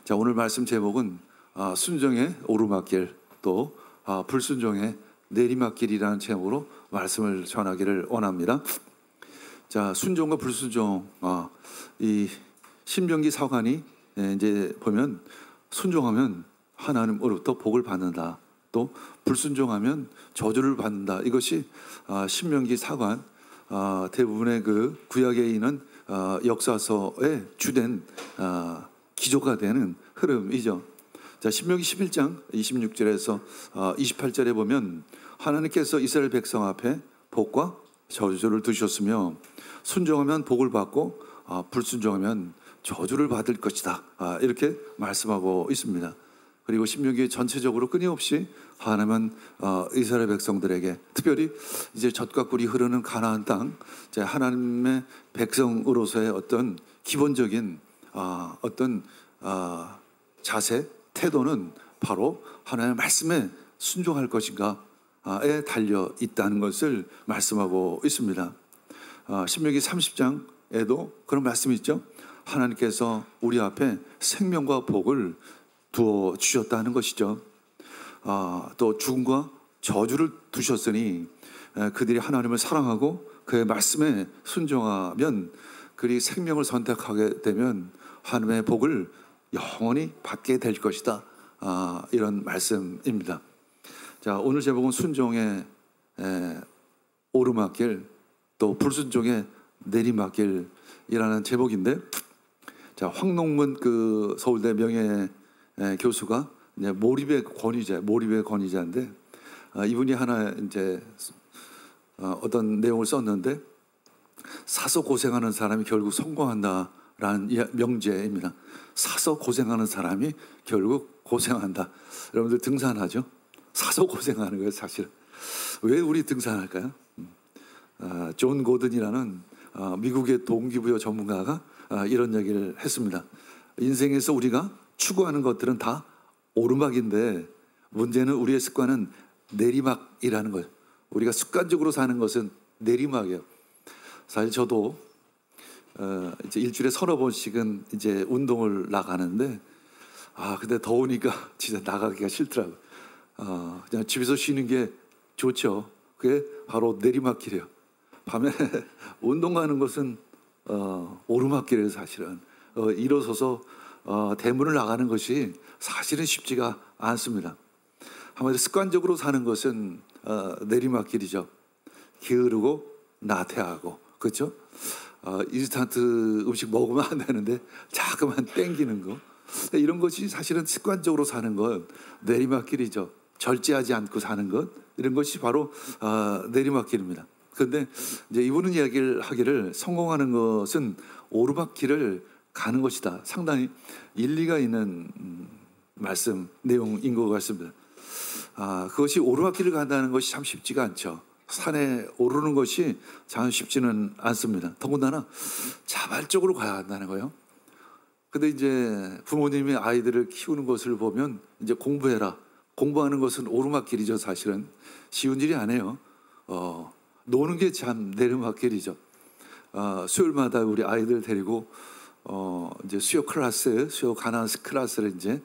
자, 오늘 말씀 제목은 순종의 오르막길 또 불순종의 내리막길이라는 제목으로 말씀을 전하기를 원합니다. 자, 순종과 불순종, 이 신명기 사관이 이제 보면 순종하면 하나님으로부터 복을 받는다. 또 불순종하면 저주를 받는다. 이것이 신명기 사관 대부분의 그 구약에 있는 역사서의 주된 기조가 되는 흐름이죠. 자, 신명기 11장 26절에서 28절에 보면 하나님께서 이스라엘 백성 앞에 복과 저주를 두셨으며 순종하면 복을 받고 불순종하면 저주를 받을 것이다. 이렇게 말씀하고 있습니다. 그리고 신명기 전체적으로 끊임없이 하나님은 이스라엘 백성들에게 특별히 이제 젖과 꿀이 흐르는 가나안 땅, 이제 하나님의 백성으로서의 어떤 기본적인 어떤 자세, 태도는 바로 하나님의 말씀에 순종할 것인가에 달려 있다는 것을 말씀하고 있습니다. 신명기 30장에도 그런 말씀이 있죠. 하나님께서 우리 앞에 생명과 복을 부어 주셨다는 것이죠. 또 죽음과 저주를 두셨으니 그들이 하나님을 사랑하고 그의 말씀에 순종하면 그들이 생명을 선택하게 되면 하나님의 복을 영원히 받게 될 것이다. 이런 말씀입니다. 자, 오늘 제목은 순종의 오르막길 또 불순종의 내리막길이라는 제목인데, 자, 황농문 그 서울대 명예 교수가 이제 몰입의 권위자인데 이분이 하나 이제 어떤 내용을 썼는데, 사서 고생하는 사람이 결국 성공한다라는 명제입니다. 사서 고생하는 사람이 결국 고생한다. 여러분들 등산하죠? 사서 고생하는 거예요, 사실. 왜 우리 등산할까요? 존 고든이라는 미국의 동기부여 전문가가 이런 얘기를 했습니다. 인생에서 우리가 추구하는 것들은 다 오르막인데 문제는 우리의 습관은 내리막이라는 거예요. 우리가 습관적으로 사는 것은 내리막이에요. 사실 저도 이제 일주일에 서너 번씩은 이제 운동을 나가는데 근데 더우니까 진짜 나가기가 싫더라고요. 그냥 집에서 쉬는 게 좋죠. 그게 바로 내리막길이에요. 밤에 운동 가는 것은 오르막길이에요. 사실은 일어서서 대문을 나가는 것이 사실은 쉽지가 않습니다. 한마디로 습관적으로 사는 것은 내리막길이죠. 게으르고 나태하고, 그렇죠? 인스턴트 음식 먹으면 안 되는데 자꾸만 땡기는 거, 이런 것이 사실은 습관적으로 사는 건 내리막길이죠. 절제하지 않고 사는 것, 이런 것이 바로 내리막길입니다. 그런데 이제 이분은 이야기를 하기를 성공하는 것은 오르막길을 가는 것이다. 상당히 일리가 있는 말씀 내용인 것 같습니다. 그것이 오르막길을 간다는 것이 참 쉽지가 않죠. 산에 오르는 것이 참 쉽지는 않습니다. 더군다나 자발적으로 가야 한다는 거예요. 근데 이제 부모님이 아이들을 키우는 것을 보면 이제 공부해라. 공부하는 것은 오르막길이죠. 사실은 쉬운 일이 아니에요. 노는 게 참 내리막길이죠. 수요일마다 우리 아이들 데리고 이제 수요 가나안 클래스를 이제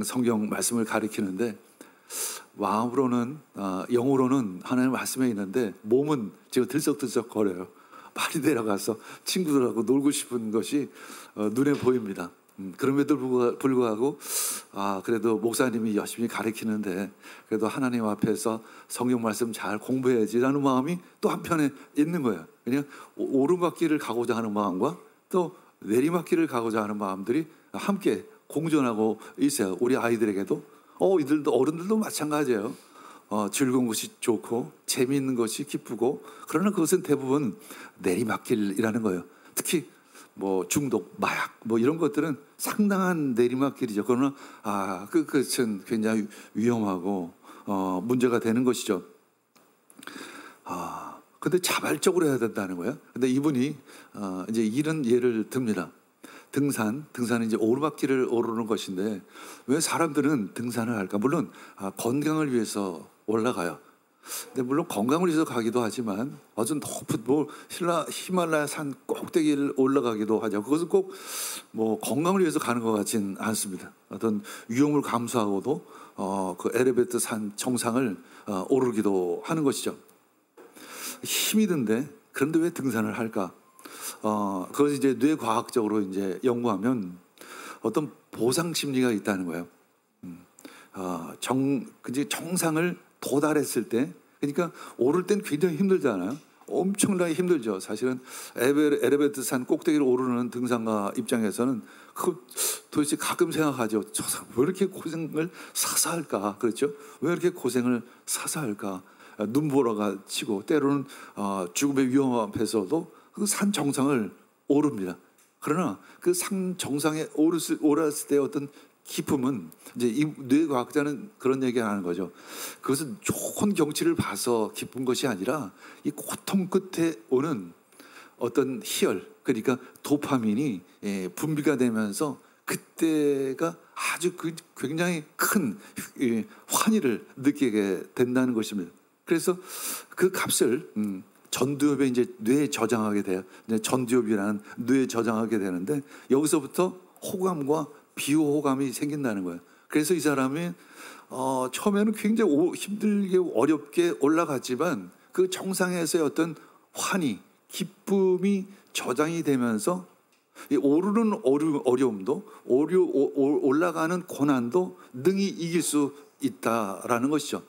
성경 말씀을 가르치는데, 마음으로는 영으로는 하나님의 말씀에 있는데 몸은 지금 들썩들썩 거려요. 빨리 내려가서 친구들하고 놀고 싶은 것이 눈에 보입니다. 그럼에도 불구하고 그래도 목사님이 열심히 가르치는데 그래도 하나님 앞에서 성경 말씀 잘 공부해야지라는 마음이 또 한편에 있는 거예요. 그냥 오르막길을 가고자 하는 마음과 또 내리막길을 가고자 하는 마음들이 함께 공존하고 있어요. 우리 아이들에게도 이들도 어른들도 마찬가지예요. 즐거운 것이 좋고 재미있는 것이 기쁘고, 그러나 그것은 대부분 내리막길이라는 거예요. 특히 뭐 중독, 마약 이런 것들은 상당한 내리막길이죠. 그러나 그것은 굉장히 위험하고 문제가 되는 것이죠. 근데 자발적으로 해야 된다는 거예요. 근데 이분이 이제 이런 예를 듭니다. 등산은 이제 오르막길을 오르는 것인데 왜 사람들은 등산을 할까? 물론 건강을 위해서 올라가요. 근데 물론 건강을 위해서 가기도 하지만 어떤 높은 뭐 히말라야 산 꼭대기를 올라가기도 하죠. 그것은 꼭 뭐 건강을 위해서 가는 것 같진 않습니다. 어떤 위험을 감수하고도 그 에베레스트 산 정상을 오르기도 하는 것이죠. 힘이 든데 그런데 왜 등산을 할까? 그것이 이제 뇌과학적으로 이제 연구하면 어떤 보상 심리가 있다는 거예요. 그지 정상을 도달했을 때, 그러니까 오를 땐 굉장히 힘들잖아요. 엄청나게 힘들죠. 사실은 에베레스트 산 꼭대기를 오르는 등산가 입장에서는 도대체 가끔 생각하죠. 저 사람 왜 이렇게 고생을 사서 할까? 그렇죠? 왜 이렇게 고생을 사서 할까? 눈보라가 치고 때로는 죽음의 위험 앞에서도 그 산 정상을 오릅니다. 그러나 그 산 정상에 오랐을 때 어떤 기쁨은 이제 이 뇌과학자는 그런 얘기를 하는 거죠. 그것은 좋은 경치를 봐서 기쁜 것이 아니라 이 고통 끝에 오는 어떤 희열, 그러니까 도파민이 분비가 되면서 그때가 아주 굉장히 큰 환희를 느끼게 된다는 것입니다. 그래서 그 값을 전두엽에 이제 뇌에 저장하게 돼요. 이제 전두엽이라는 뇌에 저장하게 되는데 여기서부터 호감과 비호감이 생긴다는 거예요. 그래서 이 사람이 처음에는 굉장히 힘들게 어렵게 올라갔지만 그 정상에서의 어떤 환희, 기쁨이 저장이 되면서 이 오르는 어려움도 올라가는 고난도 능히 이길 수 있다라는 것이죠.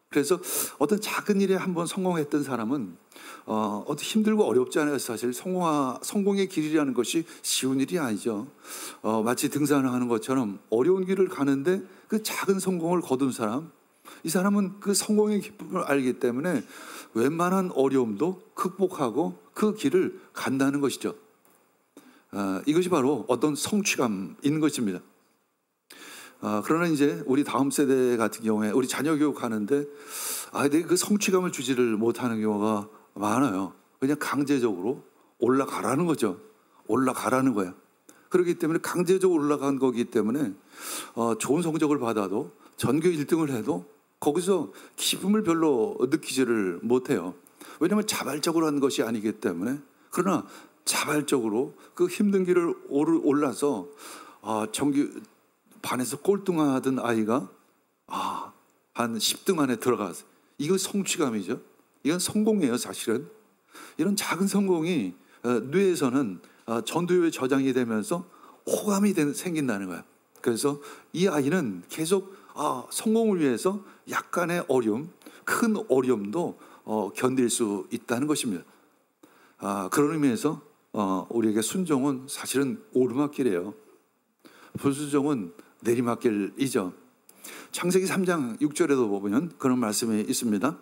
그래서 어떤 작은 일에 한번 성공했던 사람은 어떤 힘들고 어렵지 않아요. 사실 성공의 길이라는 것이 쉬운 일이 아니죠. 마치 등산을 하는 것처럼 어려운 길을 가는데 그 작은 성공을 거둔 사람, 이 사람은 그 성공의 기쁨을 알기 때문에 웬만한 어려움도 극복하고 그 길을 간다는 것이죠. 이것이 바로 어떤 성취감인 것입니다. 그러나 이제 우리 다음 세대 같은 경우에 우리 자녀 교육하는데 내가 그 성취감을 주지를 못하는 경우가 많아요. 그냥 강제적으로 올라가라는 거죠. 올라가라는 거야. 그렇기 때문에 강제적으로 올라간 거기 때문에 좋은 성적을 받아도 전교 1등을 해도 거기서 기쁨을 별로 느끼지를 못해요. 왜냐하면 자발적으로 한 것이 아니기 때문에. 그러나 자발적으로 그 힘든 길을 올라서 전교 반에서 꼴등하던 아이가 한 10등 안에 들어가서 이거 성취감이죠. 이건 성공이에요. 사실은 이런 작은 성공이 뇌에서는 전두엽에 저장이 되면서 호감이 생긴다는 거야. 그래서 이 아이는 계속 성공을 위해서 약간의 어려움, 큰 어려움도 견딜 수 있다는 것입니다. 그런 의미에서 우리에게 순종은 사실은 오르막길이에요. 불순종은 내리막길이죠. 창세기 3장 6절에도 보면 그런 말씀이 있습니다.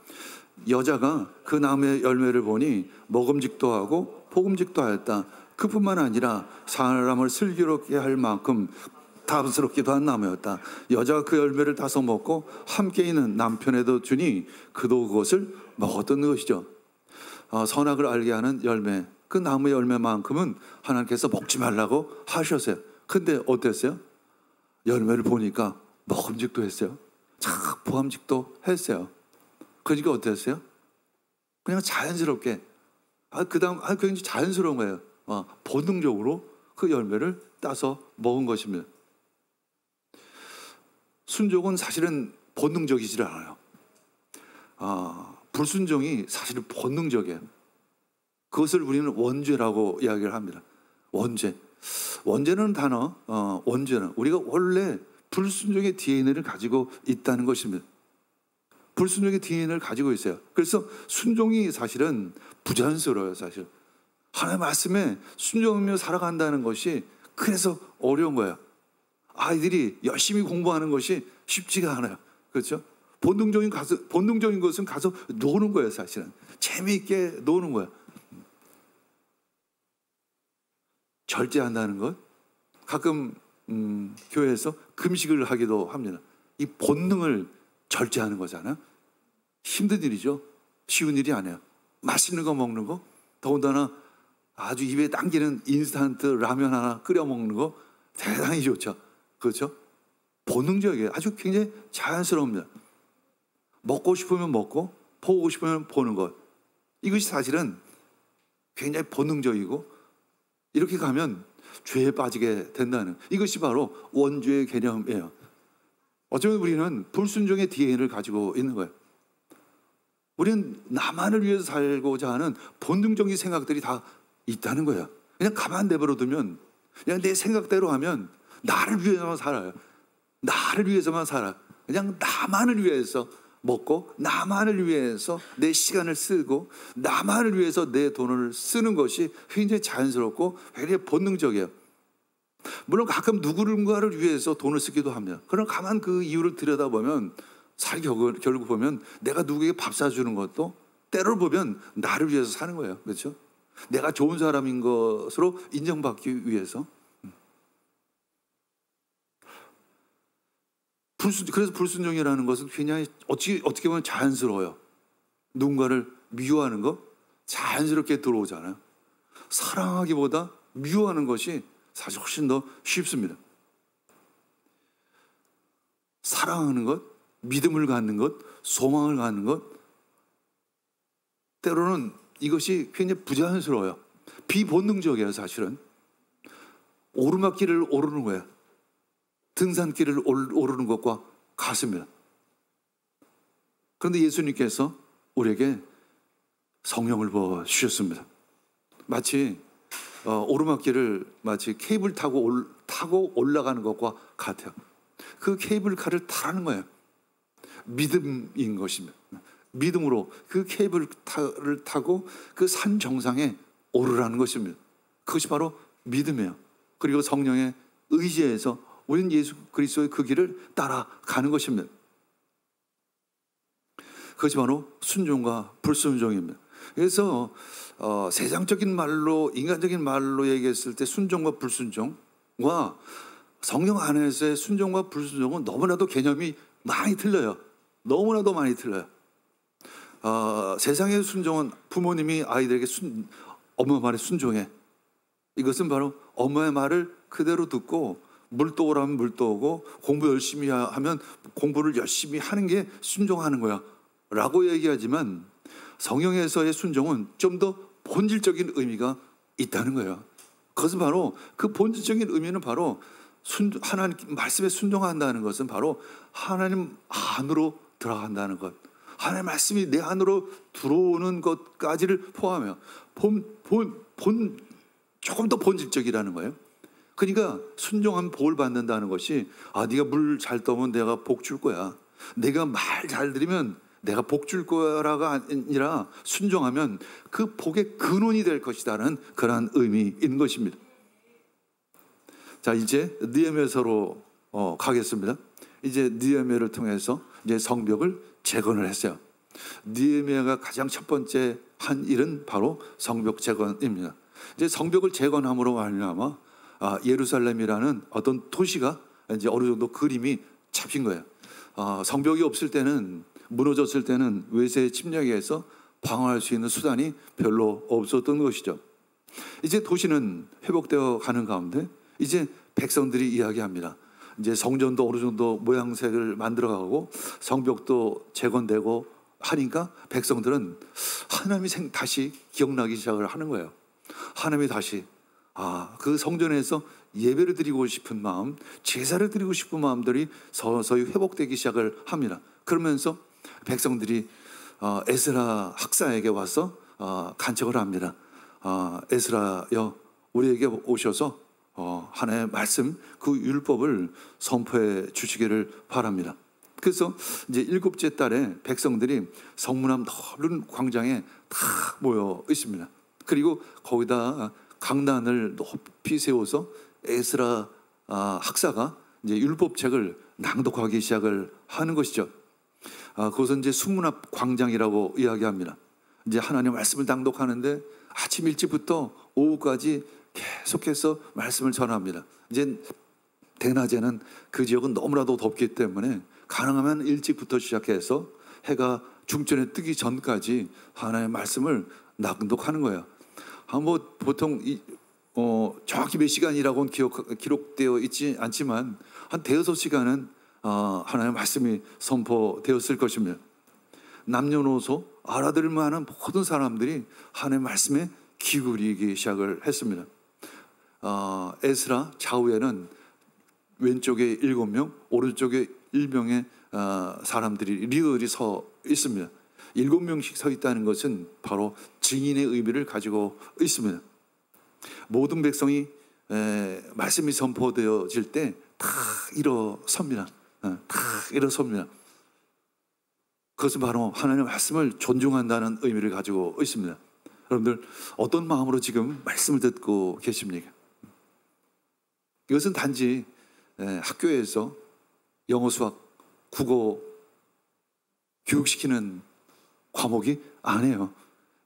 여자가 그 나무의 열매를 보니 먹음직도 하고 포금직도 하였다. 그뿐만 아니라 사람을 슬기롭게 할 만큼 다음스럽기도 한 나무였다. 여자가 그 열매를 따서 먹고 함께 있는 남편에도 주니 그도 그것을 먹었던 것이죠. 선악을 알게 하는 열매, 그 나무의 열매만큼은 하나님께서 먹지 말라고 하셨어요. 근데 어땠어요? 열매를 보니까 먹음직도 했어요. 포함직도 했어요. 그러니까 어땠어요? 그냥 자연스럽게 그다음 굉장히 자연스러운 거예요. 본능적으로 그 열매를 따서 먹은 것입니다. 순종은 사실은 본능적이지 않아요. 불순종이 사실은 본능적이에요. 그것을 우리는 원죄라고 이야기를 합니다. 원죄는 단어, 원죄는 우리가 원래 불순종의 DNA를 가지고 있다는 것입니다. 불순종의 DNA를 가지고 있어요. 그래서 순종이 사실은 부자연스러워요. 사실 하나님의 말씀에 순종하며 살아간다는 것이 그래서 어려운 거예요. 아이들이 열심히 공부하는 것이 쉽지가 않아요. 그렇죠? 본능적인 것은 가서 노는 거예요. 사실은 재미있게 노는 거예요. 절제한다는 것, 가끔 교회에서 금식을 하기도 합니다. 이 본능을 절제하는 거잖아요. 힘든 일이죠. 쉬운 일이 아니에요. 맛있는 거 먹는 거, 더군다나 아주 입에 당기는 인스턴트 라면 하나 끓여 먹는 거 대단히 좋죠. 그렇죠? 본능적이에요. 아주 굉장히 자연스러웁니다. 먹고 싶으면 먹고 보고 싶으면 보는 것. 이것이 사실은 굉장히 본능적이고 이렇게 가면 죄에 빠지게 된다는, 이것이 바로 원죄의 개념이에요. 어쩌면 우리는 불순종의 DNA를 가지고 있는 거예요. 우리는 나만을 위해서 살고자 하는 본능적인 생각들이 다 있다는 거예요. 그냥 가만 내버려 두면, 그냥 내 생각대로 하면 나를 위해서만 살아요. 나를 위해서만 살아. 그냥 나만을 위해서 먹고, 나만을 위해서 내 시간을 쓰고, 나만을 위해서 내 돈을 쓰는 것이 굉장히 자연스럽고 굉장히 본능적이에요. 물론 가끔 누군가를 위해서 돈을 쓰기도 합니다. 그럼 가만 그 이유를 들여다보면 결국 보면 내가 누구에게 밥 사주는 것도 때를 보면 나를 위해서 사는 거예요. 그렇죠? 내가 좋은 사람인 것으로 인정받기 위해서. 그래서 불순종이라는 것은 굉장히 어떻게 보면 자연스러워요. 누군가를 미워하는 거 자연스럽게 들어오잖아요. 사랑하기보다 미워하는 것이 사실 훨씬 더 쉽습니다. 사랑하는 것, 믿음을 갖는 것, 소망을 갖는 것, 때로는 이것이 굉장히 부자연스러워요. 비본능적이에요. 사실은 오르막길을 오르는 거예요. 등산길을 오르는 것과 같습니다. 그런데 예수님께서 우리에게 성령을 부어주셨습니다. 마치 오르막길을 마치 케이블 타고 올라가는 것과 같아요. 그 케이블카를 타라는 거예요. 믿음인 것입니다. 믿음으로 그 케이블카를 타고 그 산 정상에 오르라는 것입니다. 그것이 바로 믿음이에요. 그리고 성령의 의지에서 우리는 예수 그리스도의 그 길을 따라가는 것입니다. 그것이 바로 순종과 불순종입니다. 그래서 세상적인 말로, 인간적인 말로 얘기했을 때 순종과 불순종과 성령 안에서의 순종과 불순종은 너무나도 개념이 많이 틀려요. 너무나도 많이 틀려요. 세상의 순종은 부모님이 아이들에게 엄마 말에 순종해. 이것은 바로 엄마의 말을 그대로 듣고 물도 오라면 물도 오고 공부 열심히 하면 공부를 열심히 하는 게 순종하는 거야 라고 얘기하지만, 성령에서의 순종은 좀 더 본질적인 의미가 있다는 거예요. 그것은 바로 그 본질적인 의미는 바로 하나님 말씀에 순종한다는 것은 바로 하나님 안으로 들어간다는 것, 하나님 말씀이 내 안으로 들어오는 것까지를 포함해요. 조금 더 본질적이라는 거예요. 그러니까 순종하면 복을 받는다는 것이, 네가 물 잘 떠면 내가 복 줄 거야, 내가 말 잘 들으면 내가 복 줄 거야가 아니라 순종하면 그 복의 근원이 될 것이다라는 그러한 의미인 것입니다. 자, 이제 느헤미야서로 가겠습니다. 이제 느헤미야를 통해서 이제 성벽을 재건을 했어요. 느헤미야가 가장 첫 번째 한 일은 바로 성벽 재건입니다. 이제 성벽을 재건함으로 말미암아 예루살렘이라는 어떤 도시가 이제 어느 정도 그림이 잡힌 거예요. 성벽이 없을 때는, 무너졌을 때는 외세의 침략에 의해서 방어할 수 있는 수단이 별로 없었던 것이죠. 이제 도시는 회복되어 가는 가운데 이제 백성들이 이야기합니다. 이제 성전도 어느 정도 모양새를 만들어가고 성벽도 재건되고 하니까 백성들은 하나님이 다시 기억나기 시작을 하는 거예요. 하나님이 다시 그 성전에서 예배를 드리고 싶은 마음, 제사를 드리고 싶은 마음들이 서서히 회복되기 시작을 합니다. 그러면서 백성들이 에스라 학사에게 와서 간청을 합니다. 에스라여, 우리에게 오셔서 하나님의 말씀, 그 율법을 선포해 주시기를 바랍니다. 그래서 이제 7째 달에 백성들이 성문 앞 넓은 광장에 다 모여 있습니다. 그리고 거기다 강단을 높이 세워서 에스라 학사가 이제 율법책을 낭독하기 시작을 하는 것이죠. 그것은 이제 수문 앞 광장이라고 이야기합니다. 이제 하나님의 말씀을 낭독하는데 아침 일찍부터 오후까지 계속해서 말씀을 전합니다. 이제 대낮에는 그 지역은 너무나도 덥기 때문에 가능하면 일찍부터 시작해서 해가 중천에 뜨기 전까지 하나님의 말씀을 낭독하는 거예요. 뭐 보통 정확히 몇 시간이라고는 기록되어 있지 않지만 한 대여섯 시간은 하나님의 말씀이 선포되었을 것입니다. 남녀노소 알아들을 만한 모든 사람들이 하나님의 말씀에 기울이기 시작을 했습니다. 에스라 좌우에는 왼쪽에 7명, 오른쪽에 1명의 사람들이, 리더들이 서 있습니다. 7명씩 서 있다는 것은 바로 증인의 의미를 가지고 있습니다. 모든 백성이 말씀이 선포되어질 때 다 일어섭니다. 다 일어섭니다. 그것은 바로 하나님의 말씀을 존중한다는 의미를 가지고 있습니다. 여러분들 어떤 마음으로 지금 말씀을 듣고 계십니까? 이것은 단지 학교에서 영어, 수학, 국어 교육시키는 과목이 아니에요.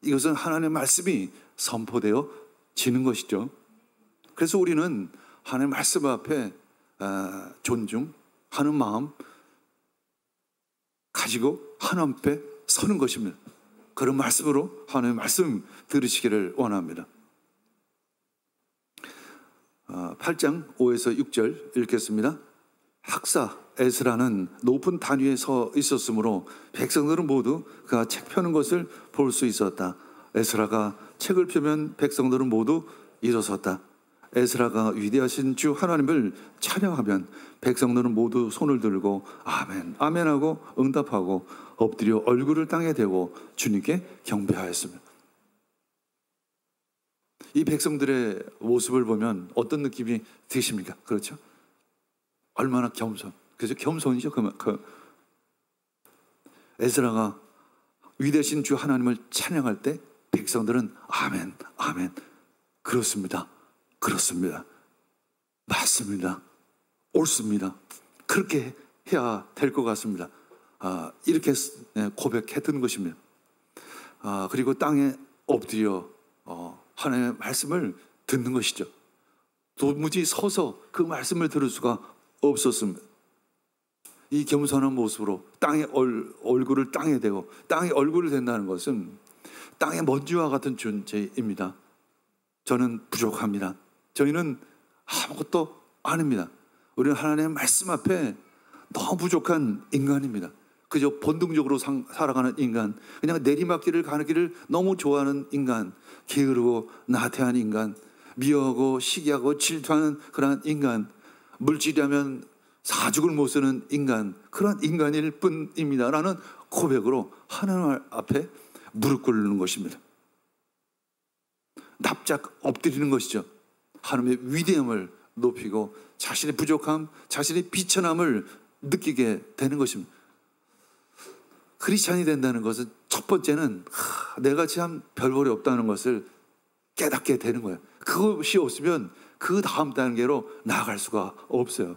이것은 하나님의 말씀이 선포되어지는 것이죠. 그래서 우리는 하나님의 말씀 앞에 존중하는 마음 가지고 하나님 앞에 서는 것입니다. 그런 말씀으로 하나님의 말씀 들으시기를 원합니다. 8장 5에서 6절 읽겠습니다. 학사 에스라는 높은 단 위에 서 있었으므로 백성들은 모두 그가 책 펴는 것을 볼 수 있었다. 에스라가 책을 펴면 백성들은 모두 일어섰다. 에스라가 위대하신 주 하나님을 찬양하면 백성들은 모두 손을 들고 아멘, 아멘하고 응답하고 엎드려 얼굴을 땅에 대고 주님께 경배하였습니다. 이 백성들의 모습을 보면 어떤 느낌이 드십니까? 그렇죠? 얼마나 겸손. 그래서 겸손이죠. 에스라가 위대하신 주 하나님을 찬양할 때 백성들은 아멘, 아멘. 그렇습니다. 그렇습니다. 맞습니다. 옳습니다. 그렇게 해야 될 것 같습니다. 이렇게 고백했던 것입니다. 그리고 땅에 엎드려 하나님의 말씀을 듣는 것이죠. 도무지 서서 그 말씀을 들을 수가 없었습니다. 이 겸손한 모습으로 땅에 얼굴을 땅에 대고, 땅에 얼굴을 댄다는 것은 땅의 먼지와 같은 존재입니다. 저는 부족합니다. 저희는 아무것도 아닙니다. 우리는 하나님의 말씀 앞에 너무 부족한 인간입니다. 그저 본능적으로 살아가는 인간, 그냥 내리막길을 가는 길을 너무 좋아하는 인간, 게으르고 나태한 인간, 미워하고 시기하고 질투하는 그런 인간, 물질이라면 사죽을 못 쓰는 인간, 그런 인간일 뿐입니다 라는 고백으로 하나님 앞에 무릎 꿇는 것입니다. 납작 엎드리는 것이죠. 하나님의 위대함을 높이고 자신의 부족함, 자신의 비천함을 느끼게 되는 것입니다. 크리스찬이 된다는 것은 첫 번째는 내가 참 별볼이 없다는 것을 깨닫게 되는 거예요. 그것이 없으면 그 다음 단계로 나아갈 수가 없어요.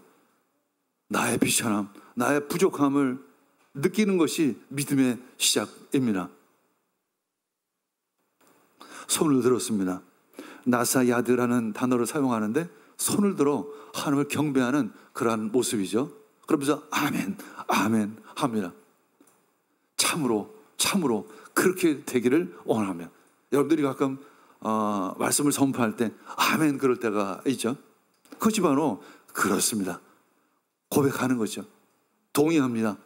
나의 비천함, 나의 부족함을 느끼는 것이 믿음의 시작입니다. 손을 들었습니다. 나사야드라는 단어를 사용하는데 손을 들어 하나님을 경배하는 그러한 모습이죠. 그러면서 아멘, 아멘 합니다. 참으로 그렇게 되기를 원하며, 여러분들이 가끔 말씀을 선포할 때 아멘 그럴 때가 있죠. 그것이 바로 그렇습니다. 고백하는 거죠. 동의합니다.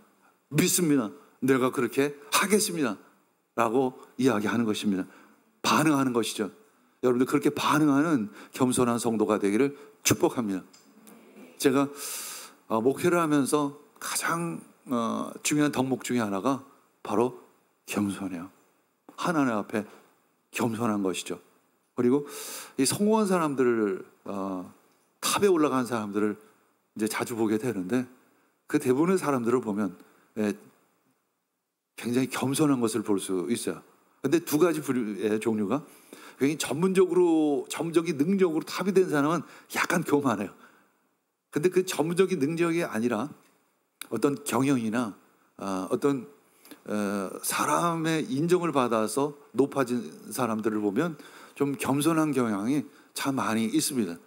믿습니다. 내가 그렇게 하겠습니다 라고 이야기하는 것입니다. 반응하는 것이죠. 여러분들 그렇게 반응하는 겸손한 성도가 되기를 축복합니다. 제가 목회를 하면서 가장 중요한 덕목 중에 하나가 바로 겸손해요. 하나님 앞에 겸손한 것이죠. 그리고 이 성공한 사람들을, 탑에 올라간 사람들을 이제 자주 보게 되는데, 그 대부분의 사람들을 보면 굉장히 겸손한 것을 볼 수 있어요. 근데 두 가지 부류의 종류가, 굉장히 전문적인 능력으로 탑이 된 사람은 약간 교만해요. 근데 그 전문적인 능력이 아니라 어떤 경영이나 어떤 사람의 인정을 받아서 높아진 사람들을 보면 좀 겸손한 경향이 참 많이 있습니다.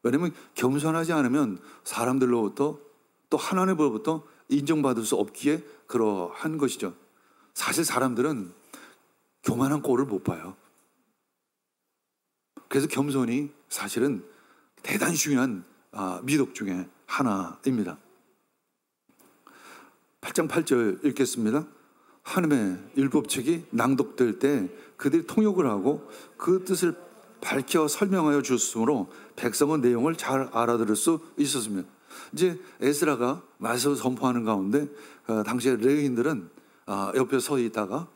왜냐하면 겸손하지 않으면 사람들로부터 또 하나님으로부터 인정받을 수 없기에 그러한 것이죠. 사실 사람들은 교만한 꼴을 못 봐요. 그래서 겸손이 사실은 대단히 중요한 미덕 중에 하나입니다. 8장 8절 읽겠습니다. 하나님의 율법책이 낭독될 때 그들이 통역을 하고 그 뜻을 밝혀 설명하여 주었으므로 백성은 내용을 잘 알아들을 수 있었습니다. 이제 에스라가 말씀을 선포하는 가운데 당시에 레위인들은 옆에 서 있다가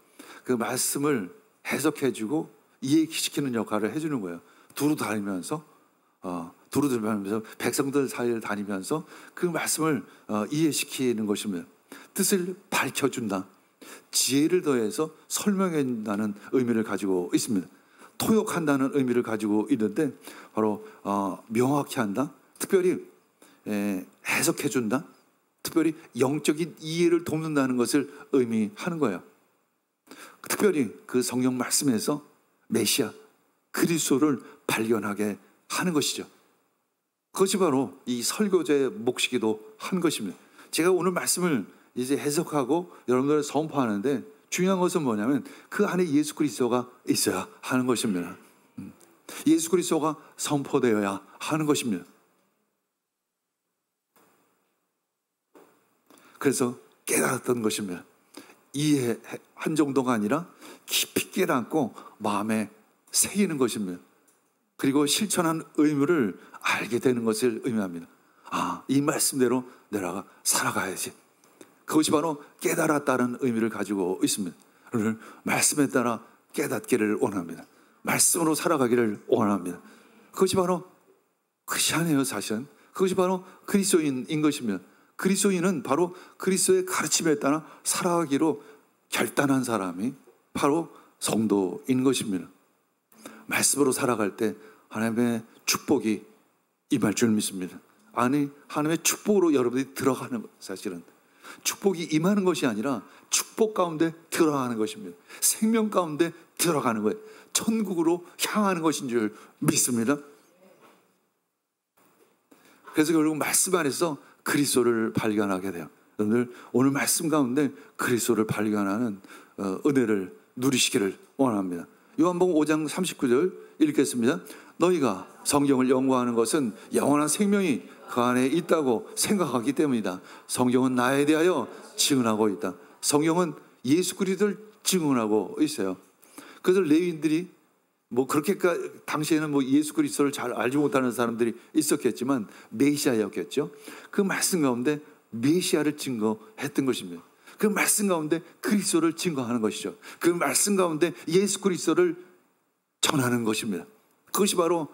그 말씀을 해석해주고 이해시키는 역할을 해주는 거예요. 두루 다니면서 백성들 사이를 다니면서 그 말씀을 이해시키는 것입니다. 뜻을 밝혀준다, 지혜를 더해서 설명해준다는 의미를 가지고 있습니다. 토역한다는 의미를 가지고 있는데 바로 명확히 한다, 특별히 해석해준다, 특별히 영적인 이해를 돕는다는 것을 의미하는 거예요. 특별히 그 성경 말씀에서 메시아 그리스도를 발견하게 하는 것이죠. 그것이 바로 이 설교자의 몫이기도 한 것입니다. 제가 오늘 말씀을 이제 해석하고 여러분들 선포하는데 중요한 것은 뭐냐면 그 안에 예수 그리스도가 있어야 하는 것입니다. 예수 그리스도가 선포되어야 하는 것입니다. 그래서 깨달았던 것입니다. 이해한 정도가 아니라 깊이 깨닫고 마음에 새기는 것입니다. 그리고 실천한 의무를 알게 되는 것을 의미합니다. 이 말씀대로 내가 살아가야지. 그것이 바로 깨달았다는 의미를 가지고 있습니다. 오늘 말씀에 따라 깨닫기를 원합니다. 말씀으로 살아가기를 원합니다. 그것이 바로 크리스찬이에요. 사실은 그것이 바로 그리스도인인 것입니다. 그리스도인은 바로 그리스도의 가르침에 따라 살아가기로 결단한 사람이 바로 성도인 것입니다. 말씀으로 살아갈 때 하나님의 축복이 임할 줄 믿습니다. 하나님의 축복으로 여러분이 들어가는 것, 사실은 축복이 임하는 것이 아니라 축복 가운데 들어가는 것입니다. 생명 가운데 들어가는 거예요. 천국으로 향하는 것인 줄 믿습니다. 그래서 결국 말씀 안에서 그리스도를 발견하게 돼요. 오늘 말씀 가운데 그리스도를 발견하는 은혜를 누리시기를 원합니다. 요한복음 5장 39절 읽겠습니다. 너희가 성경을 연구하는 것은 영원한 생명이 그 안에 있다고 생각하기 때문이다. 성경은 나에 대하여 증언하고 있다. 성경은 예수 그리스도를 증언하고 있어요. 그래서 레위인들이 그렇게까지 당시에는 예수 그리스도를 잘 알지 못하는 사람들이 있었겠지만 메시아였겠죠. 그 말씀 가운데 메시아를 증거했던 것입니다. 그 말씀 가운데 그리스도를 증거하는 것이죠. 그 말씀 가운데 예수 그리스도를 전하는 것입니다. 그것이 바로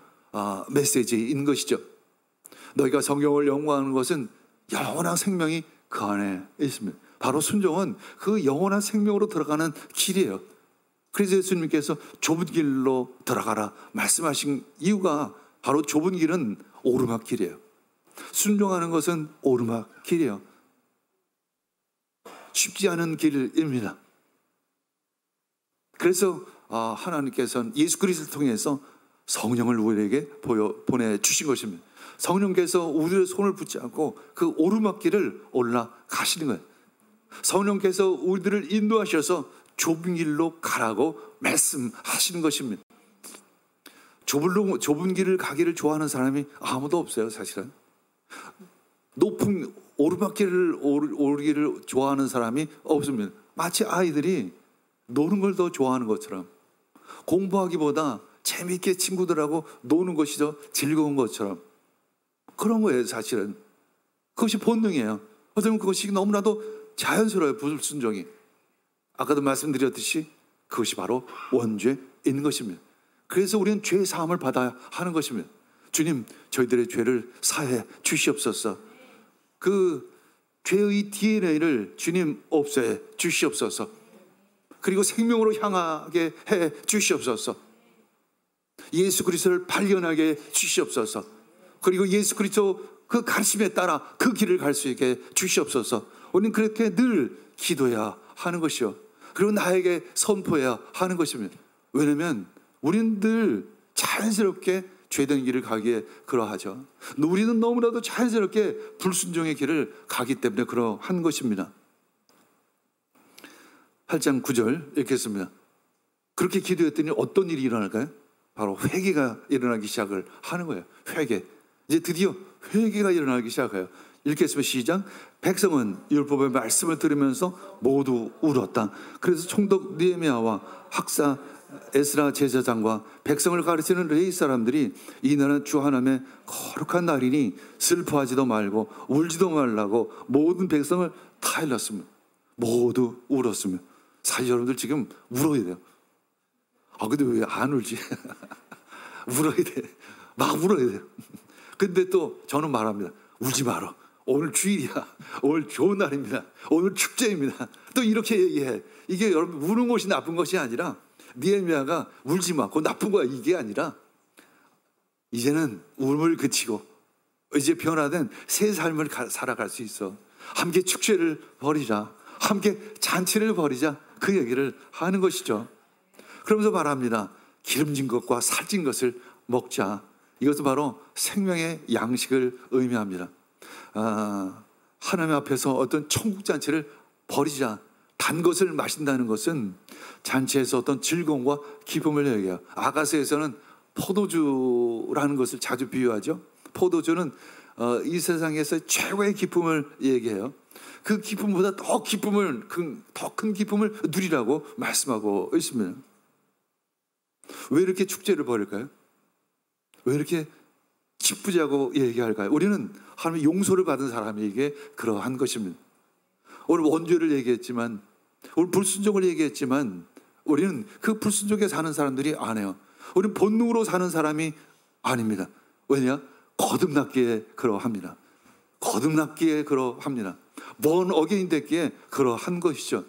메시지인 것이죠. 너희가 성경을 연구하는 것은 영원한 생명이 그 안에 있습니다. 바로 순종은 그 영원한 생명으로 들어가는 길이에요. 그래서 예수님께서 좁은 길로 들어가라 말씀하신 이유가 바로 좁은 길은 오르막길이에요. 순종하는 것은 오르막길이에요. 쉽지 않은 길입니다. 그래서 하나님께서는 예수 그리스도를 통해서 성령을 우리에게 보내주신 것입니다. 성령께서 우리의 손을 붙잡고 그 오르막길을 올라가시는 거예요. 성령께서 우리들을 인도하셔서 좁은 길로 가라고 말씀하시는 것입니다. 좁은 길을 가기를 좋아하는 사람이 아무도 없어요. 사실은 높은 오르막길을 오르기를 좋아하는 사람이 없습니다. 마치 아이들이 노는 걸 더 좋아하는 것처럼, 공부하기보다 재미있게 친구들하고 노는 것이 더 즐거운 것처럼 그런 거예요. 사실은 그것이 본능이에요. 어쩌면 그것이 너무나도 자연스러워요. 불순종이. 아까도 말씀드렸듯이 그것이 바로 원죄인 것입니다. 그래서 우리는 죄 사함을 받아야 하는 것입니다. 주님, 저희들의 죄를 사해 주시옵소서. 그 죄의 DNA를 주님 없애 주시옵소서. 그리고 생명으로 향하게 해 주시옵소서. 예수 그리스도를 발견하게 해 주시옵소서. 그리고 예수 그리스도 그 가르침에 따라 그 길을 갈 수 있게 주시옵소서. 우리는 그렇게 늘 기도해야 하는 것이요, 그리고 나에게 선포해야 하는 것입니다. 왜냐하면 우리는 늘 자연스럽게 죄된 길을 가기에 그러하죠. 우리는 너무나도 자연스럽게 불순종의 길을 가기 때문에 그러한 것입니다. 8장 9절 읽겠습니다. 그렇게 기도했더니 어떤 일이 일어날까요? 바로 회개가 일어나기 시작을 하는 거예요. 회개. 이제 드디어 회개가 일어나기 시작해요. 읽겠습니다. 시작. 백성은 율법의 말씀을 들으면서 모두 울었다. 그래서 총독 느헤미야와 학사 에스라 제사장과 백성을 가르치는 레위 사람들이 이 날은 주 하나님의 거룩한 날이니 슬퍼하지도 말고 울지도 말라고 모든 백성을 다 일렀습니다. 모두 울었습니다. 사실 여러분들 지금 울어야 돼요. 근데 왜 안 울지? 울어야 돼. 막 울어야 돼요. 근데 또 저는 말합니다. 울지 마라. 오늘 주일이야. 오늘 좋은 날입니다. 오늘 축제입니다. 또 이렇게 얘기해. 이게 여러분 우는 것이 나쁜 것이 아니라 느헤미야가 울지 마. 그거 나쁜 거야. 이게 아니라 이제는 울음을 그치고 이제 변화된 새 삶을 살아갈 수 있어. 함께 축제를 벌이자. 함께 잔치를 벌이자. 그 얘기를 하는 것이죠. 그러면서 말합니다. 기름진 것과 살찐 것을 먹자. 이것은 바로 생명의 양식을 의미합니다. 하나님 앞에서 어떤 천국 잔치를 벌이자. 단 것을 마신다는 것은 잔치에서 어떤 즐거움과 기쁨을 얘기해요. 아가서에서는 포도주라는 것을 자주 비유하죠. 포도주는 이 세상에서 최고의 기쁨을 얘기해요. 그 기쁨보다 더 큰 기쁨을 누리라고 말씀하고 있습니다. 왜 이렇게 축제를 벌일까요? 왜 이렇게 기쁘자고 얘기할까요? 우리는 하나님의 용서를 받은 사람에게 그러한 것입니다. 오늘 원죄를 얘기했지만, 오늘 불순종을 얘기했지만, 우리는 그 불순종에 사는 사람들이 아니에요. 우리는 본능으로 사는 사람이 아닙니다. 왜냐? 거듭났기에 그러합니다. 거듭났기에 그러합니다. born again 됐기에 그러한 것이죠.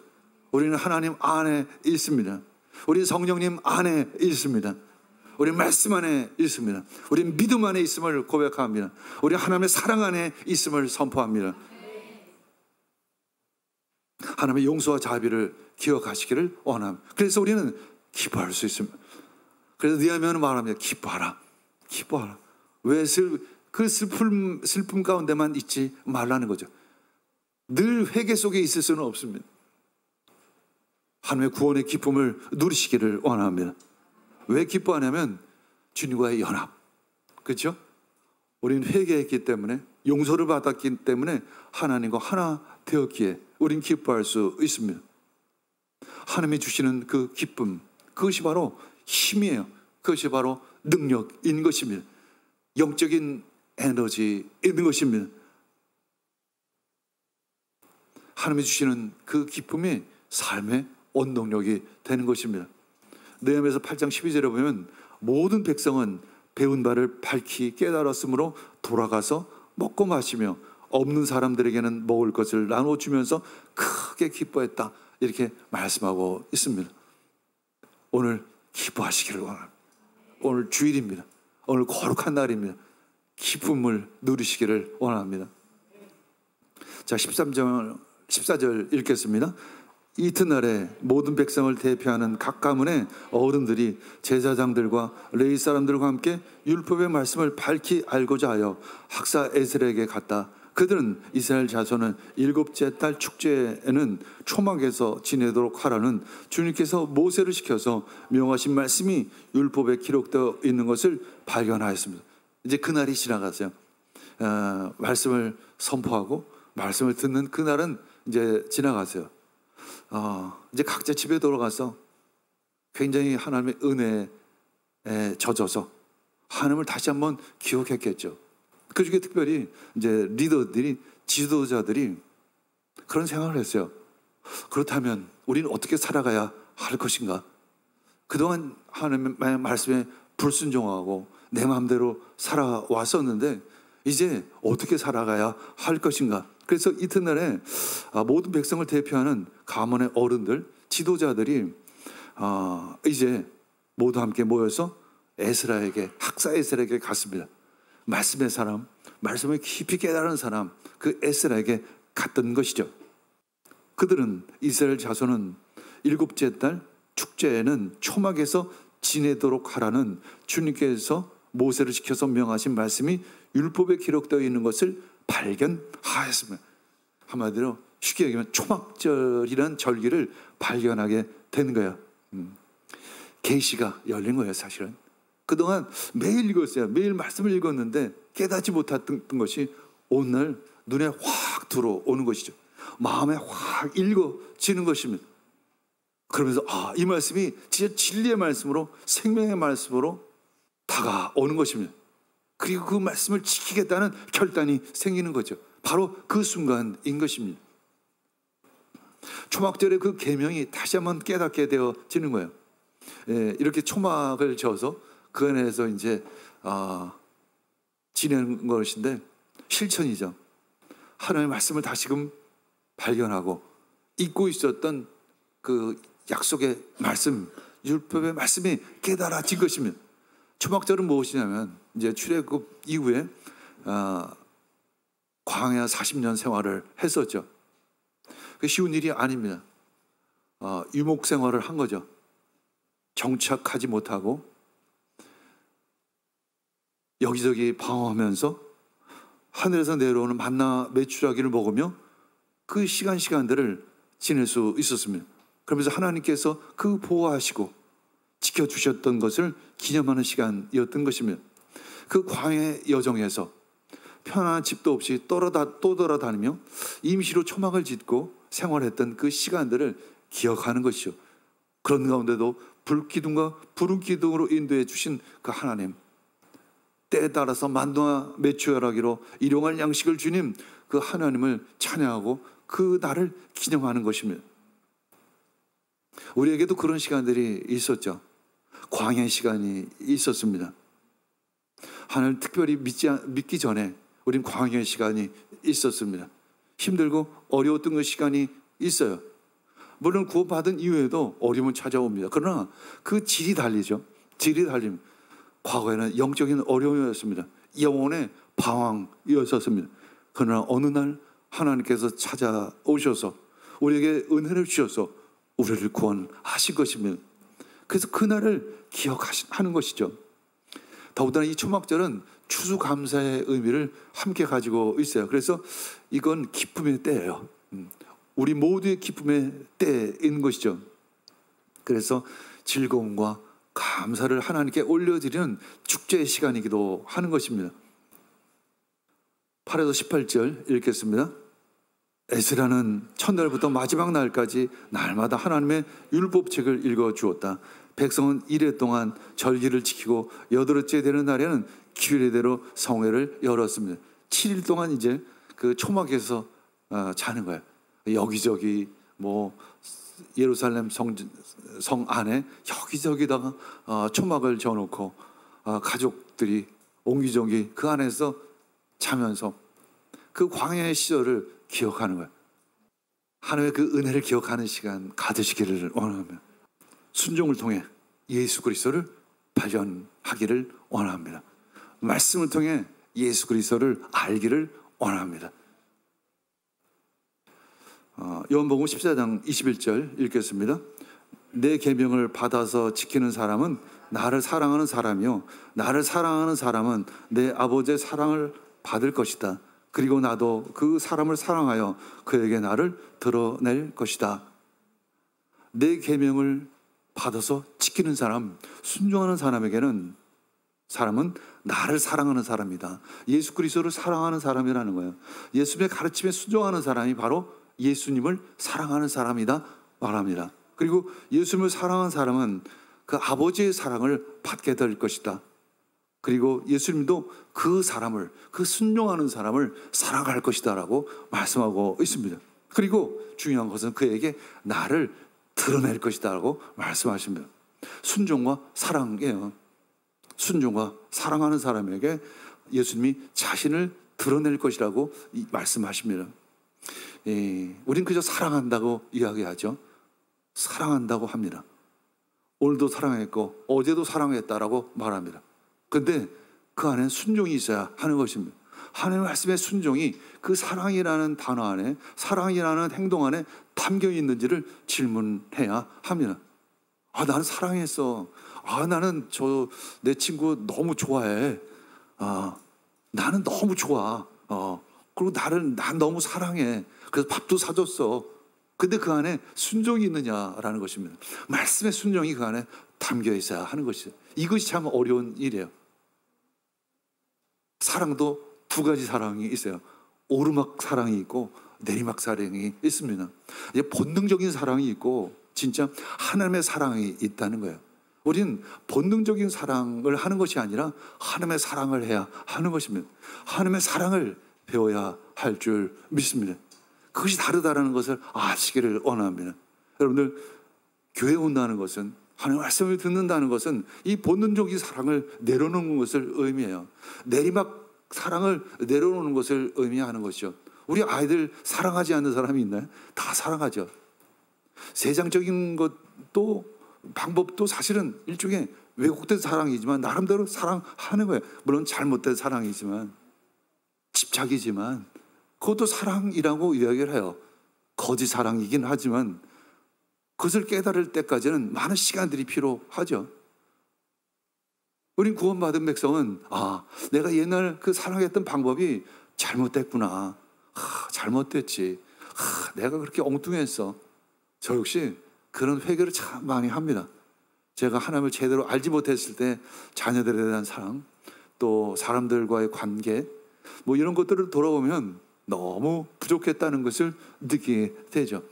우리는 하나님 안에 있습니다. 우리는 성령님 안에 있습니다. 우리는 말씀 안에 있습니다. 우리는 믿음 안에 있음을 고백합니다. 우리는 하나님의 사랑 안에 있음을 선포합니다. 하나님의 용서와 자비를 기억하시기를 원합니다. 그래서 우리는 기뻐할 수 있습니다. 그래서 느헤미야는 말합니다. 기뻐하라. 기뻐하라. 왜 그 슬픔 가운데만 있지 말라는 거죠. 늘 회개 속에 있을 수는 없습니다. 하나님의 구원의 기쁨을 누리시기를 원합니다. 왜 기뻐하냐면 주님과의 연합. 그렇죠? 우리는 회개했기 때문에, 용서를 받았기 때문에 하나님과 하나 되었기에 우린 기뻐할 수 있습니다. 하나님이 주시는 그 기쁨, 그것이 바로 힘이에요. 그것이 바로 능력인 것입니다. 영적인 에너지 있는 것입니다. 하나님이 주시는 그 기쁨이 삶의 원동력이 되는 것입니다. 느헤미야서 8장 12절에 보면 모든 백성은 배운 바를 밝히 깨달았으므로 돌아가서 먹고 마시며 없는 사람들에게는 먹을 것을 나눠주면서 크게 기뻐했다. 이렇게 말씀하고 있습니다. 오늘 기뻐하시기를 원합니다. 오늘 주일입니다. 오늘 거룩한 날입니다. 기쁨을 누리시기를 원합니다. 자, 14절 읽겠습니다. 이튿날에 모든 백성을 대표하는 각 가문의 어른들이 제사장들과 레위 사람들과 함께 율법의 말씀을 밝히 알고자 하여 학사 에스라에게 갔다. 그들은 이스라엘 자손은 일곱째 달 축제에는 초막에서 지내도록 하라는 주님께서 모세를 시켜서 명하신 말씀이 율법에 기록되어 있는 것을 발견하였습니다. 이제 그날이 지나갔어요. 말씀을 선포하고 말씀을 듣는 그날은 이제 지나갔어요. 이제 각자 집에 돌아가서 굉장히 하나님의 은혜에 젖어서 하나님을 다시 한번 기억했겠죠. 그 중에 특별히 이제 리더들이, 지도자들이 그런 생각을 했어요. 그렇다면 우리는 어떻게 살아가야 할 것인가? 그동안 하나님의 말씀에 불순종하고 내 마음대로 살아왔었는데 이제 어떻게 살아가야 할 것인가? 그래서 이튿날에 모든 백성을 대표하는 가문의 어른들, 지도자들이 이제 모두 함께 모여서 에스라에게, 학사 에스라에게 갔습니다. 말씀의 사람, 말씀을 깊이 깨달은 사람, 그 에스라에게 갔던 것이죠. 그들은 이스라엘 자손은 일곱째 달 축제에는 초막에서 지내도록 하라는 주님께서 모세를 시켜서 명하신 말씀이 율법에 기록되어 있는 것을 발견하였습니다. 한마디로 쉽게 얘기하면 초막절이라는 절기를 발견하게 된 거예요. 계시가 열린 거예요. 사실은 그동안 매일 읽었어요. 매일 말씀을 읽었는데 깨닫지 못했던 것이 오늘 눈에 확 들어오는 것이죠. 마음에 확 읽어지는 것입니다. 그러면서 이 말씀이 진짜 진리의 말씀으로, 생명의 말씀으로 다가오는 것입니다. 그리고 그 말씀을 지키겠다는 결단이 생기는 거죠. 바로 그 순간인 것입니다. 초막절의 그 계명이 다시 한번 깨닫게 되어지는 거예요. 이렇게 초막을 지어서 그 안에서 이제 지내는 것인데 실천이죠. 하나님의 말씀을 다시금 발견하고 잊고 있었던 그 약속의 말씀, 율법의 말씀이 깨달아진 것입니다. 초막절은 무엇이냐면 이제 출애굽 이후에 광야 40년 생활을 했었죠. 그 쉬운 일이 아닙니다. 유목 생활을 한 거죠. 정착하지 못하고 여기저기 방황하면서 하늘에서 내려오는 만나 메추라기를 먹으며 그 시간들을 지낼 수 있었습니다. 그러면서 하나님께서 그 보호하시고 지켜주셨던 것을 기념하는 시간이었던 것입니다. 그 광야의 여정에서 편안한 집도 없이 또 돌아다니며 임시로 초막을 짓고 생활했던 그 시간들을 기억하는 것이죠. 그런 가운데도 불기둥과 부름기둥으로 인도해 주신 그 하나님, 때에 따라서 만나와 메추라기로 일용할 양식을 주님, 그 하나님을 찬양하고 그 날을 기념하는 것입니다. 우리에게도 그런 시간들이 있었죠. 광야의 시간이 있었습니다. 하나님을 특별히 믿기 전에 우린 광야의 시간이 있었습니다. 힘들고 어려웠던 그 시간이 있어요. 물론 구원받은 이후에도 어려움은 찾아옵니다. 그러나 그 질이 달리죠. 질이 달림. 과거에는 영적인 어려움이었습니다. 영혼의 방황이었습니다. 그러나 어느 날 하나님께서 찾아오셔서 우리에게 은혜를 주셔서 우리를 구원하신 것입니다. 그래서 그날을 기억하는 것이죠. 더군다나 이 초막절은 추수감사의 의미를 함께 가지고 있어요. 그래서 이건 기쁨의 때예요. 우리 모두의 기쁨의 때인 것이죠. 그래서 즐거움과 감사를 하나님께 올려드리는 축제의 시간이기도 하는 것입니다. 8에서 18절 읽겠습니다. 에스라는 첫날부터 마지막 날까지 날마다 하나님의 율법책을 읽어주었다. 백성은 이래 동안 절기를 지키고 여덟째 되는 날에는 규례대로 성회를 열었습니다. 7일 동안 이제 그 초막에서 자는 거예요. 여기저기 뭐 예루살렘 성 안에 여기저기다가 초막을 지어놓고 가족들이 옹기종기 그 안에서 자면서 그 광야의 시절을 기억하는 거예요. 하나님의 그 은혜를 기억하는 시간 가지시기를 원합니다. 순종을 통해 예수 그리스도를 발견하기를 원합니다. 말씀을 통해 예수 그리스도를 알기를 원합니다. 요한복음 14장 21절 읽겠습니다. 내 계명을 받아서 지키는 사람은 나를 사랑하는 사람이요 나를 사랑하는 사람은 내 아버지의 사랑을 받을 것이다. 그리고 나도 그 사람을 사랑하여 그에게 나를 드러낼 것이다. 내 계명을 받아서 지키는 사람, 순종하는 사람에게는 사람은 나를 사랑하는 사람이다. 예수 그리스도를 사랑하는 사람이라는 거예요. 예수님의 가르침에 순종하는 사람이 바로 예수님을 사랑하는 사람이다 말합니다. 그리고 예수님을 사랑하는 사람은 그 아버지의 사랑을 받게 될 것이다. 그리고 예수님도 그 사람을, 그 순종하는 사람을 사랑할 것이다 라고 말씀하고 있습니다. 그리고 중요한 것은 그에게 나를 드러낼 것이다 라고 말씀하십니다. 순종과 사랑이에요. 순종과 사랑하는 사람에게 예수님이 자신을 드러낼 것이라고 말씀하십니다. 우린 그저 사랑한다고 이야기하죠. 사랑한다고 합니다. 오늘도 사랑했고 어제도 사랑했다라고 말합니다. 그런데 그 안에 순종이 있어야 하는 것입니다. 하나님의 말씀의 순종이 그 사랑이라는 단어 안에, 사랑이라는 행동 안에 담겨 있는지를 질문해야 합니다. 나는 사랑했어. 나는 내 친구 너무 좋아해. 나는 너무 좋아. 그리고 난 너무 사랑해. 그래서 밥도 사줬어. 근데 그 안에 순종이 있느냐라는 것입니다. 말씀의 순종이 그 안에 담겨 있어야 하는 것이죠. 이것이 참 어려운 일이에요. 사랑도 두 가지 사랑이 있어요. 오르막 사랑이 있고 내리막 사랑이 있습니다. 이제 본능적인 사랑이 있고 진짜 하나님의 사랑이 있다는 거예요. 우리는 본능적인 사랑을 하는 것이 아니라 하나님의 사랑을 해야 하는 것입니다. 하나님의 사랑을 배워야 할 줄 믿습니다. 그것이 다르다는 것을 아시기를 원합니다. 여러분들, 교회 온다는 것은, 하나님의 말씀을 듣는다는 것은 이 본능적인 사랑을 내려놓는 것을 의미해요. 내리막 사랑을 내려놓는 것을 의미하는 것이죠. 우리 아이들 사랑하지 않는 사람이 있나요? 다 사랑하죠. 세상적인 것도 방법도 사실은 일종의 왜곡된 사랑이지만 나름대로 사랑하는 거예요. 물론 잘못된 사랑이지만, 집착이지만 그것도 사랑이라고 이야기를 해요. 거짓 사랑이긴 하지만 그것을 깨달을 때까지는 많은 시간들이 필요하죠. 우린 구원받은 백성은 내가 옛날 그 사랑했던 방법이 잘못됐구나. 잘못됐지. 내가 그렇게 엉뚱했어. 저 역시 그런 회개를 참 많이 합니다. 제가 하나님을 제대로 알지 못했을 때 자녀들에 대한 사랑, 또 사람들과의 관계, 뭐 이런 것들을 돌아보면 너무 부족했다는 것을 느끼게 되죠.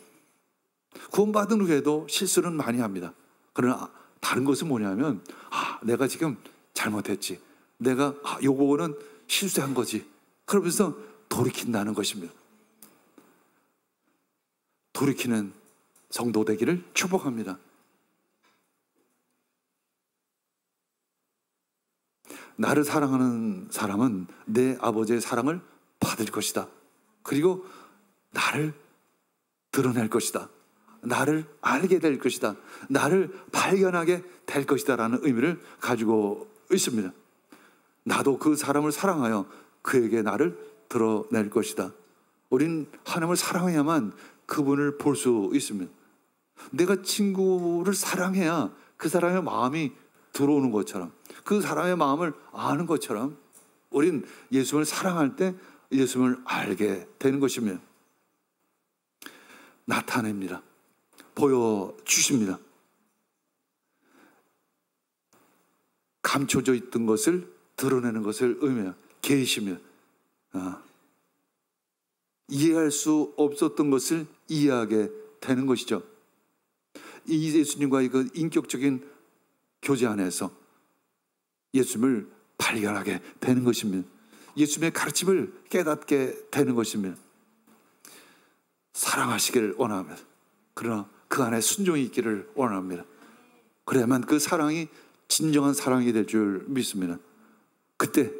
구원받은 후에도 실수는 많이 합니다. 그러나 다른 것은 뭐냐면 내가 지금 잘못했지. 내가 요거는 실수한 거지. 그러면서 돌이킨다는 것입니다. 돌이키는 성도 되기를 축복합니다. 나를 사랑하는 사람은 내 아버지의 사랑을 받을 것이다. 그리고 나를 드러낼 것이다. 나를 알게 될 것이다. 나를 발견하게 될 것이다 라는 의미를 가지고 있습니다. 나도 그 사람을 사랑하여 그에게 나를 드러낼 것이다. 우린 하나님을 사랑해야만 그분을 볼 수 있습니다. 내가 친구를 사랑해야 그 사람의 마음이 들어오는 것처럼, 그 사람의 마음을 아는 것처럼 우린 예수님을 사랑할 때 예수님을 알게 되는 것입니다. 나타냅니다. 보여주십니다. 감춰져 있던 것을 드러내는 것을 의미해요. 계시며 이해할 수 없었던 것을 이해하게 되는 것이죠. 이 예수님과의 그 인격적인 교제 안에서 예수님을 발견하게 되는 것입니다. 예수님의 가르침을 깨닫게 되는 것입니다. 사랑하시기를 원합니다. 그러나 그 안에 순종이 있기를 원합니다. 그래야만 그 사랑이 진정한 사랑이 될 줄 믿습니다. 그때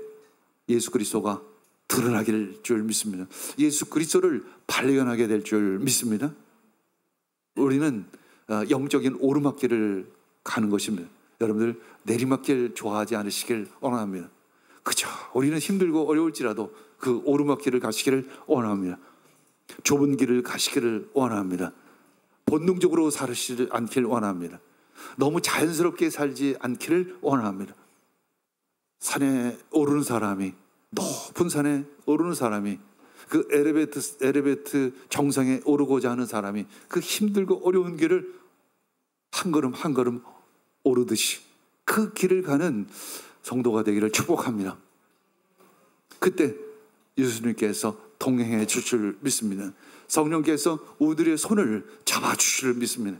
예수 그리스도가 드러나길 줄 믿습니다. 예수 그리스도를 발견하게 될 줄 믿습니다. 우리는 영적인 오르막길을 가는 것입니다. 여러분들 내리막길 좋아하지 않으시길 원합니다. 그죠? 우리는 힘들고 어려울지라도 그 오르막길을 가시기를 원합니다. 좁은 길을 가시기를 원합니다. 본능적으로 살지 않기를 원합니다. 너무 자연스럽게 살지 않기를 원합니다. 산에 오르는 사람이, 높은 산에 오르는 사람이, 그 엘리베이터 정상에 오르고자 하는 사람이 그 힘들고 어려운 길을 한 걸음 한 걸음 오르듯이 그 길을 가는 성도가 되기를 축복합니다. 그때 예수님께서 동행해 주실 믿습니다. 성령께서 우리들의 손을 잡아주실 줄 믿습니다.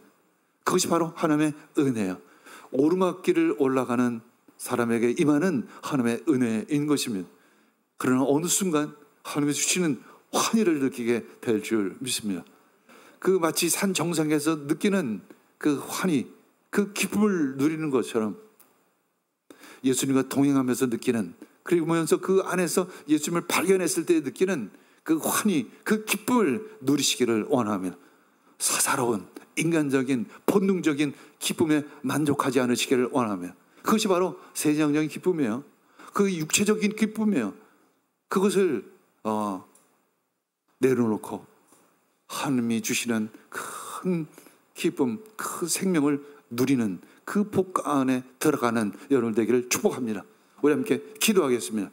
그것이 바로 하나님의 은혜예요. 오르막길을 올라가는 사람에게 임하는 하나님의 은혜인 것입니다. 그러나 어느 순간 하나님이 주시는 환희를 느끼게 될 줄 믿습니다. 그 마치 산 정상에서 느끼는 그 환희, 그 기쁨을 누리는 것처럼 예수님과 동행하면서 느끼는, 그리고 보면서 그 안에서 예수님을 발견했을 때 느끼는 그 환희, 그 기쁨을 누리시기를 원합니다. 사사로운 인간적인 본능적인 기쁨에 만족하지 않으시기를 원합니다. 그것이 바로 세상적인 기쁨이에요. 그 육체적인 기쁨이에요. 그것을 내려놓고 하나님이 주시는 큰 기쁨, 그 생명을 누리는 그 복 안에 들어가는 여러분 되기를 축복합니다. 우리 함께 기도하겠습니다.